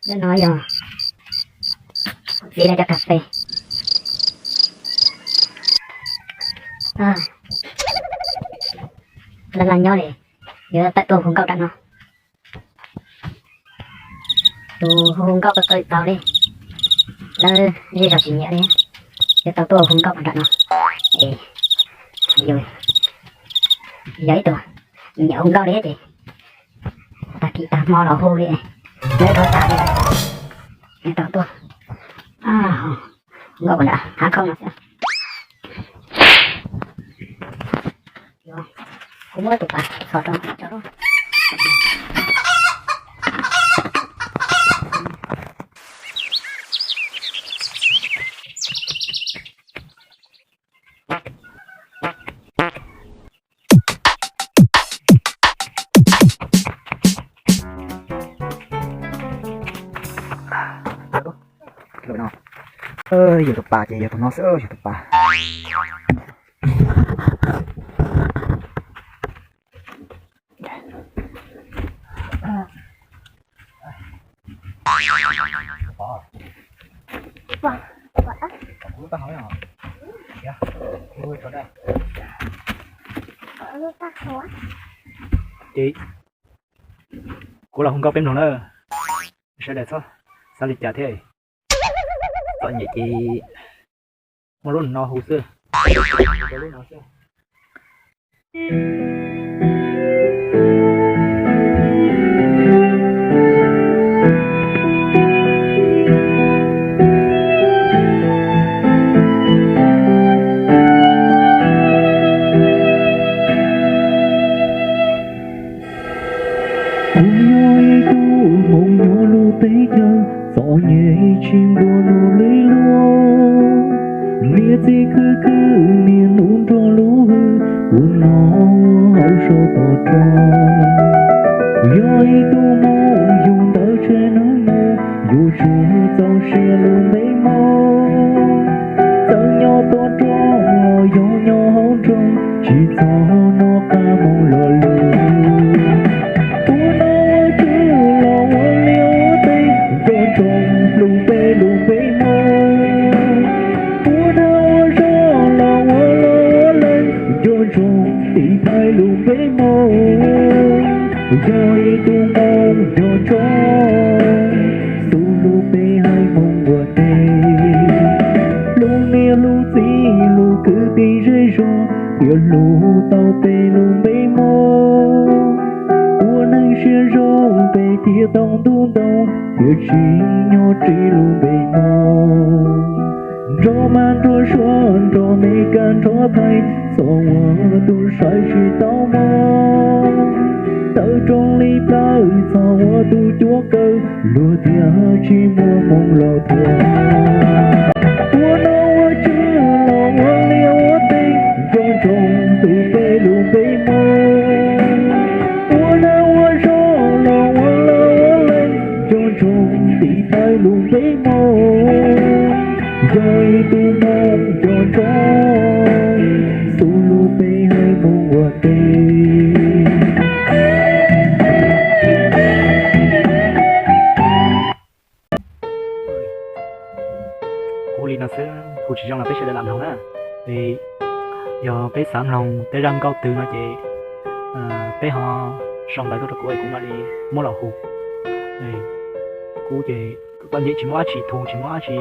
Nó nói rồi. Đi đây cho cà phê. À. Lần nhau để nhớ tại tôi không cậu trận không? Tôi không cậu cái tàu đi. Đó đi vào chỉ nhẹ đi. Cái tàu tôi không cậu trận không? Ê. Rồi. Giấy tôi. Nhớ không cậu đấy thì. Ta kỹ ta mò nó hô đi. Nhớ thôi ta đi. Cái tàu tôi. À. Không cậu đã. Hả không nào xem. Rồi. Cũng mới tụt lại. Sợ trong cho đó. Rồi nó giờ tụi bà chị giờ tụi nó sẽ giờ tụi bà ta hỏi à? Dạ, tôi ở đây. Ở ta hỏi. Chị, cô là không có phim nữa nữa. Sao đây sao lịch trả thế? Có nhỉ chị, mà luôn nó hồ sơ. mong nhỏ lu tế chân gió nhẹ chim đua lu lấy lúa lia gì cứ lia nún cho lú hư buồn nó hậu sâu to tròn yoi tu mong dùng đỡ che nó mơ dù chúa dòng xe luôn mấy mong dòng nhau to tròn ngồi gió nhau hậu tròn chỉ cho nó ca mong lờ lờ rồi tu mong cho tu lu bê hai mong vừa tê lu nia lu gì lu cứ đi rơi rò kia lu tao bê lu bê mô của năng xuyên rong bê tia tông đun đông kia chỉ nhỏ chỉ lu bê mô rò man rò xuân rò mê can rò thay so hoa tu sai chỉ tao mong tự trong ly ta cho hoa tu chúa cơ lúa tia chỉ mua mong lo thừa hoa nó hoa chưa lo hoa liêu hoa tê rong trồng tu bê lu bê mơ hoa nó hoa rò lo hoa lên rong trồng tỉ tai lu bê mơ rồi tu mong cho tu lu bê hai mong hoa tê nó sẽ cô chỉ trong là bé sẽ làm lòng á thì giờ bé sẵn lòng bé răng câu từ nó chị bé họ xong đại tôi của ấy cũng là đi mua lẩu hủ thì cô chị quan gì chỉ mua chỉ thùng chỉ mua chỉ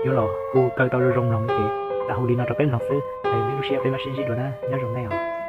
vô lẩu cô cây tao rong lòng chị là hủ đi nó cho bé nó sẽ thì nếu xe bé mà xin gì rồi nè nhớ rồi này à